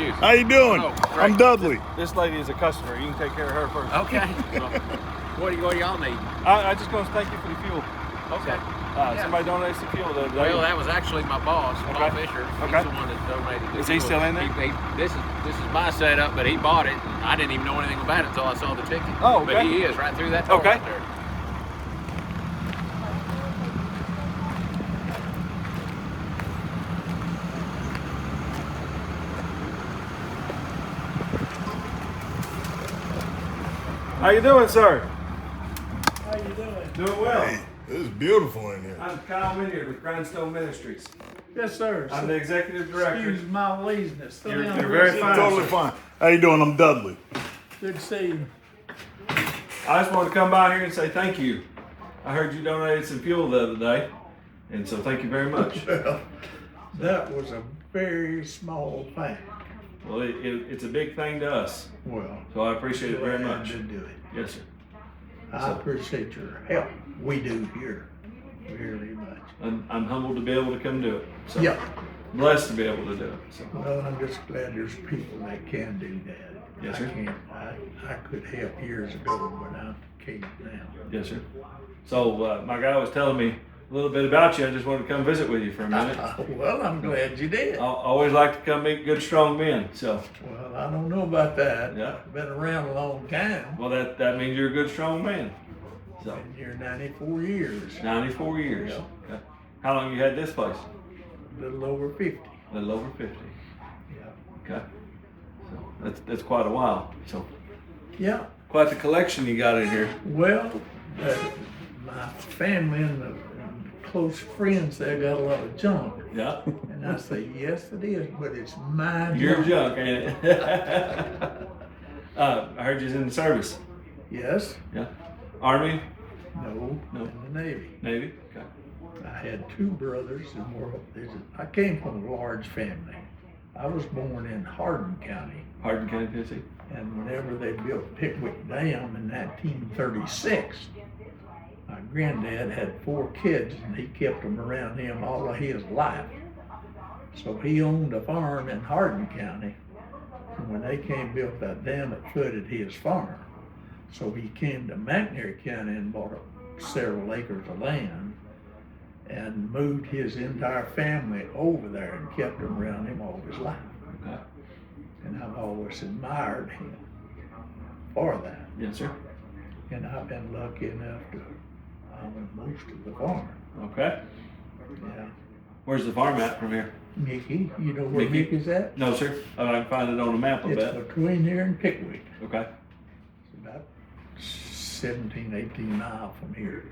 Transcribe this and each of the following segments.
you? How you doing? Oh, great. I'm Dudley. This lady is a customer. You can take care of her first. Okay. What do y'all need? I just want to thank you for the fuel. Okay. Somebody donated some fuel the other day. Well, that was actually my boss, Paul Fisher. He's Okay. the one that donated this. Is he still in there? This is my setup, but he bought it. And I didn't even know anything about it until I saw the ticket. Oh, okay. But he is right through that door Okay. right there. How you doing, sir? How you doing? Doing well. Hey, this is beautiful in here. I'm Kyle Wynyard with Grindstone Ministries. Yes, sir. I'm the executive director. Excuse my laziness. You're very fine. Totally fine. How you doing? I'm Dudley. Good to see you. I just wanted to come by here and say thank you. I heard you donated some fuel the other day, and so thank you very much. Well, that was a very small thing. Well, it's a big thing to us, Well, so I appreciate it very glad much. to do it. Yes, sir. I appreciate your help. We do here very much. I'm humbled to be able to come do it. So Yeah. blessed to be able to do it. So. Well, I'm just glad there's people that can do that. Yes, sir. I could help years ago, but I can't now. Yes, sir. So my guy was telling me a little bit about you. I just wanted to come visit with you for a minute. Well, I'm glad you did. I always like to come meet good, strong men. So, Well, I don't know about that. Yeah. I've been around a long time. well, that means you're a good, strong man. So, Been here 94 years. 94 years. Yeah. Okay. How long you had this place? A little over 50. A little over 50. Yeah. Okay. So that's quite a while. So Yeah. quite the collection you got in here. Well, my family and the close friends there got a lot of junk. Yeah. And I say, yes, it is, but it's my Your junk. junk, ain't it? I heard you was in the service. Yes. Yeah. Army, No. No. In the Navy. Navy. Okay. I had two brothers and I came from a large family. I was born in Hardin County. Hardin County, Tennessee. And whenever they built Pickwick Dam in 1936, my granddad had 4 kids and he kept them around him all of his life. So he owned a farm in Hardin County. And when they came built that dam, it flooded his farm. So he came to McNair County and bought several acres of land and moved his entire family over there and kept them around him all his life. Okay. And I've always admired him for that. Yes, sir. And I've been lucky enough to own most of the farm. Okay. Yeah. Where's the farm at from here? Mickey, you know where Mickey? Mickey's at? No, sir. I can find it on the map a It's bit. between here and Pickwick. Okay. It's about 17, 18 miles from here.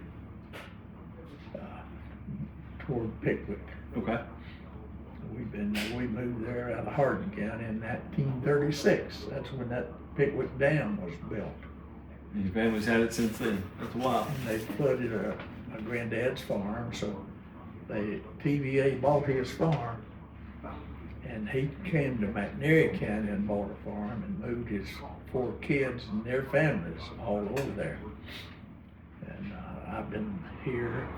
Toward Pickwick. Okay. We moved there out of Hardin County in 1936. That's when that Pickwick Dam was built. And your family's had it since then. That's a while. And they flooded my granddad's farm, so TVA bought his farm, and he came to McNair County and bought a farm and moved his 4 kids and their families all over there. And I've been here.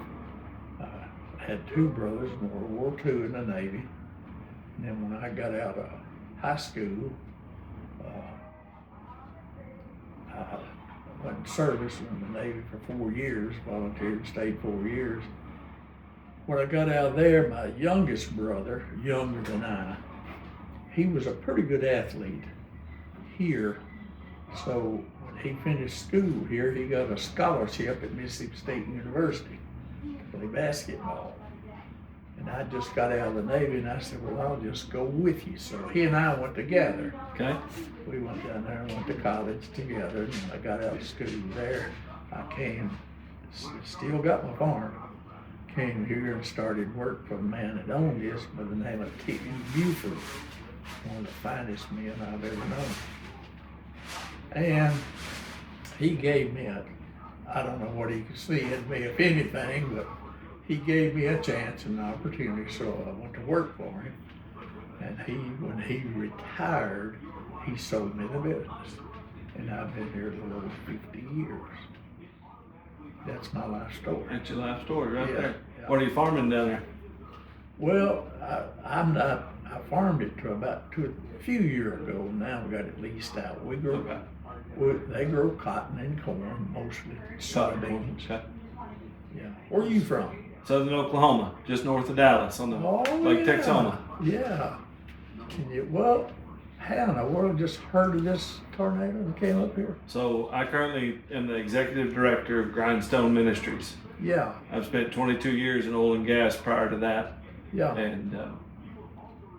Had 2 brothers in World War II in the Navy. And then when I got out of high school, I went in service in the Navy for 4 years, volunteered and stayed 4 years. When I got out of there, my youngest brother, younger than I, he was a pretty good athlete here. So when he finished school here, he got a scholarship at Mississippi State University to play basketball. And I just got out of the Navy and I said, well, I'll just go with you. So he and I went together. Okay. We went down there and went to college together. And when I got out of school there, I came, still got my farm, came here and started work for a man that owned this by the name of T.E. Buford, one of the finest men I've ever known. And he gave me I don't know what he could see in me, if anything, but he gave me a chance and an opportunity, so I went to work for him. And when he retired, he sold me the business. And I've been here a little over 50 years. That's my life story. That's your life story right Yeah, there. yeah. What are you farming down there? Well, I'm not I farmed it to about a few years ago. Now we got it leased out. We grow, they grow cotton and corn, mostly soybeans. Okay. Yeah. Where are you from? Southern Oklahoma, just north of Dallas on the Lake Texoma. Yeah. Well, how in the world just heard of this tornado and came up here? So I currently am the executive director of Grindstone Ministries. Yeah. I've spent 22 years in oil and gas prior to that. Yeah. And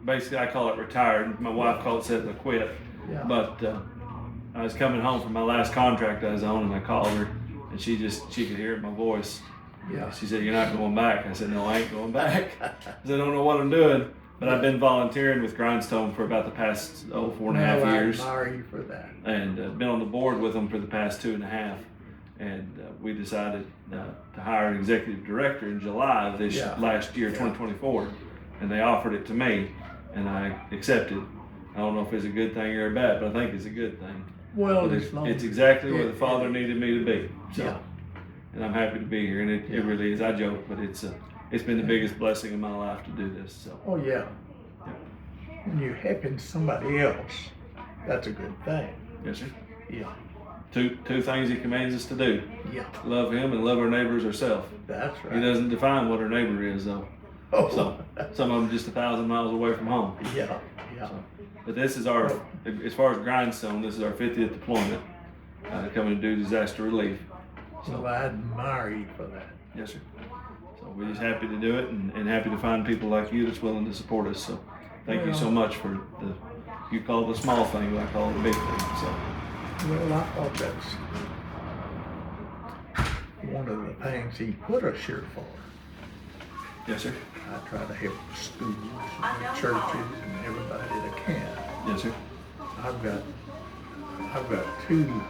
basically I call it retired. My wife calls it I quit. Yeah. But I was coming home from my last contract I was on, and I called her, and she could hear it in my voice. Yeah. She said, "You're not going back." I said, "No, I ain't going back." I said, "I don't know what I'm doing." But I've been volunteering with Grindstone for about the past 4.5 years. I admire you for that. And been on the board with them for the past 2.5. And we decided to hire an executive director in July of this last year, 2024. And they offered it to me, and I accepted. I don't know if it's a good thing or a bad, but I think it's a good thing. Well, it's exactly where the Father needed me to be. So, yeah. And I'm happy to be here, and it really is. I joke, but it's been the biggest blessing in my life to do this. So. Oh yeah. When you're helping somebody else, that's a good thing. Yes, sir. Yeah. Two things He commands us to do. Yeah. Love Him and love our neighbors ourselves. That's right. He doesn't define what our neighbor is, though. Oh. So some of them just 1,000 miles away from home. Yeah. Yeah. So, but this is our, as far as Grindstone, this is our 50th deployment, coming to do disaster relief. So, Well, I admire you for that. Yes, sir. So we're just happy to do it, and happy to find people like you that's willing to support us. So thank you so much for you call it the small thing, but I call it the big thing. So. Well, I thought that's one of the things He put us here for. Yes, sir. I try to help schools and churches and everybody that can. Yes, sir. I've got 2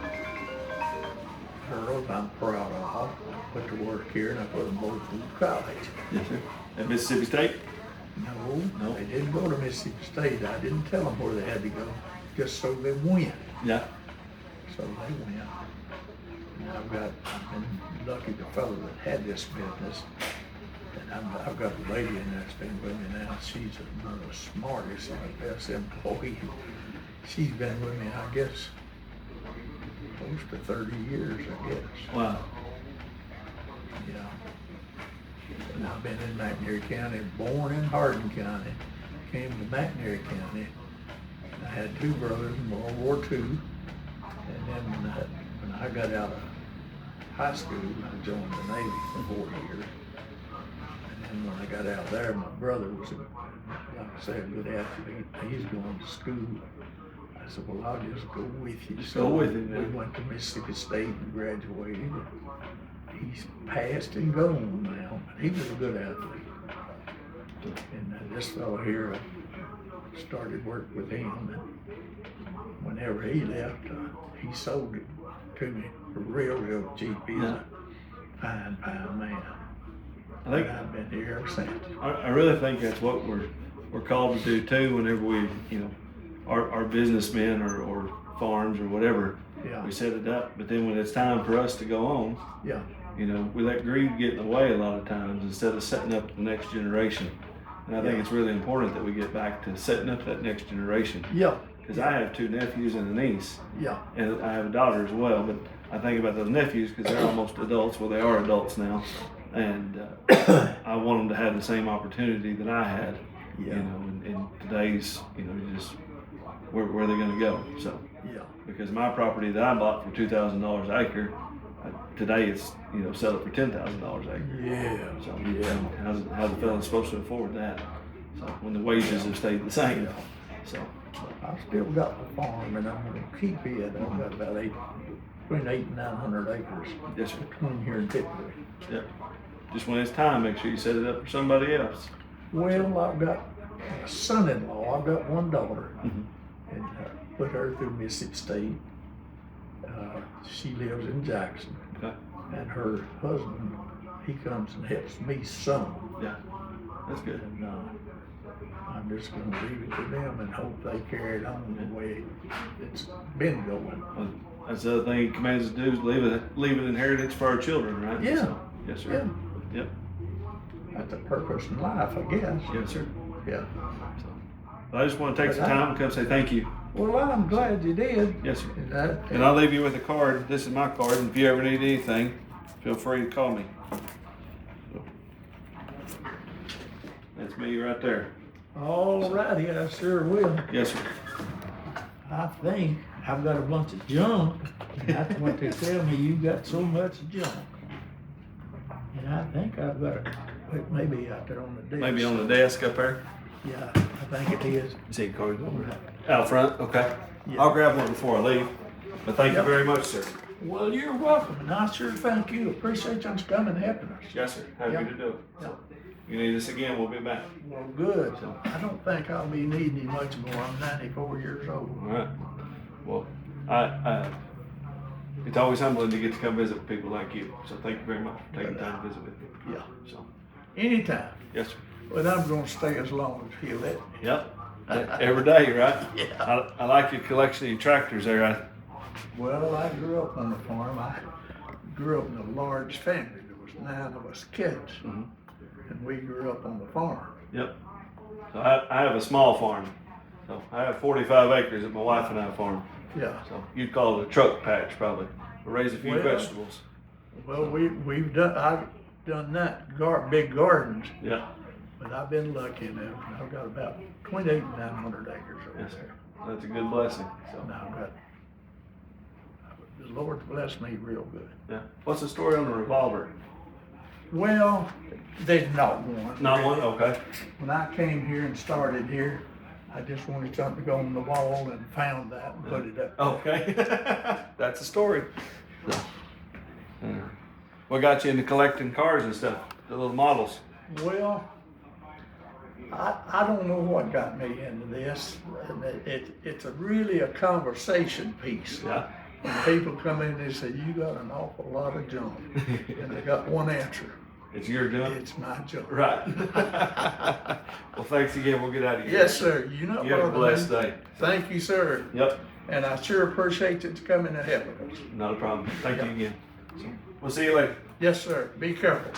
girls I'm proud of. I put to work here and I put them both through college. Yes, sir. At Mississippi State? No, they didn't go to Mississippi State. I didn't tell them where they had to go, just so they went. Yeah. So they went. And I've been lucky the fellow that had this business. And I've got a lady in there that's been with me now. She's one of the smartest and the best employee. She's been with me, I guess, close to 30 years, I guess. Wow. Yeah. And I've been in McNairy County, born in Hardin County, came to McNairy County. I had 2 brothers in World War II. And then when I got out of high school, I joined the Navy for 4 years. And when I got out there, my brother was, like I said, a good athlete. He's going to school. I said, well, I'll just go with you. Just go with him, we went to Mississippi State and graduated. He's passed and gone now, but he was a good athlete. And this fellow here, I started work with him. And whenever he left, he sold it to me for real cheap. He's a fine man. I think I've been here ever since. I really think that's what we're called to do too. Whenever we, our businessmen or farms or whatever, we set it up. But then when it's time for us to go on, we let greed get in the way a lot of times instead of setting up the next generation. And I think it's really important that we get back to setting up that next generation. Yeah. Because I have 2 nephews and a niece. Yeah. And I have a daughter as well. But I think about those nephews because they're almost adults. Well, they are adults now. And I want them to have the same opportunity that I had, in today's, just where are they going to go? So, because my property that I bought for $2,000 an acre, today it's, sell it for $10,000 an acre. Yeah. So, how's the fellow supposed to afford that? So, when the wages have stayed the same. So, I've still got the farm and I'm going to keep it. I've got about between 800 and 900 acres. Yes, sir. Between here and Pittsburgh. Yeah. Just when it's time, make sure you set it up for somebody else. Well, I've got a son-in-law. I've got 1 daughter, and put her through Mississippi State. She lives in Jackson, and her husband, he comes and helps me some. Yeah, that's good. And I'm just going to leave it to them and hope they carry it on the way it's been going. Well, that's the other thing He commands us to do is leave an inheritance for our children, right? Yeah. So, yes, sir. Yeah. Yep. That's a purpose in life, I guess. Yes, sir. Yeah. So, But I just want to take some time and come say thank you. Well, I'm glad you did. Yes, sir. And And I'll leave you with a card. This is my card, and if you ever need anything, feel free to call me. So, that's me right there. all righty, I sure will. Yes, sir. I think I've got a bunch of junk, and that's what they tell me, you got so much junk. And I think I've got it, maybe out there on the desk. Maybe on the desk up there. Yeah, I think it is. See cards over there. Out front, okay. Yeah. I'll grab one before I leave. But thank you Yep. very much, sir. Well, you're welcome, and I sure thank you. Appreciate you coming and helping us. Yes, sir. Happy Yep. to do it. Yep. You need us again, we'll be back. Well, good. I don't think I'll be needing you much more. I'm 94 years old. All right. Well, it's always humbling to get to come visit with people like you. So thank you very much for taking time to visit with me. Yeah. So, Anytime. yes, sir. But I'm gonna stay as long as you let me. Yep. Every day, right? Yeah. I like your collection of your tractors there. Well, I grew up on the farm. I grew up in a large family. There was 9 of us kids, Mhm. and we grew up on the farm. Yep. So I have a small farm. So I have 45 acres that my wife and I farm. Yeah. So you'd call it a truck patch probably. We raise a few Well, vegetables. Well, I've done that, big gardens, Yeah. but I've been lucky enough. I've got about 28,900 acres over Yes, sir. there. That's a good blessing. So And I've got, the Lord blessed me real good. yeah. What's the story on the revolver? Well, there's not one. Not one? Okay. When I came here and started here, I just wanted something to go on the wall and found that and put it up. Okay. That's the story. What got you into collecting cars and stuff? The little models? Well, I don't know what got me into this. And it's really a conversation piece. Yeah. When people come in, they say, you got an awful lot of junk. And they got one answer. It's your junk? It's my junk. Right. Well, thanks again. We'll get out of here. Yes, sir. You know You have a blessed day. Thank you, sir. Yep. And I sure appreciate you coming and helping us. Not a problem. Thank you Yeah. again. So, we'll see you later. Yes, sir. Be careful.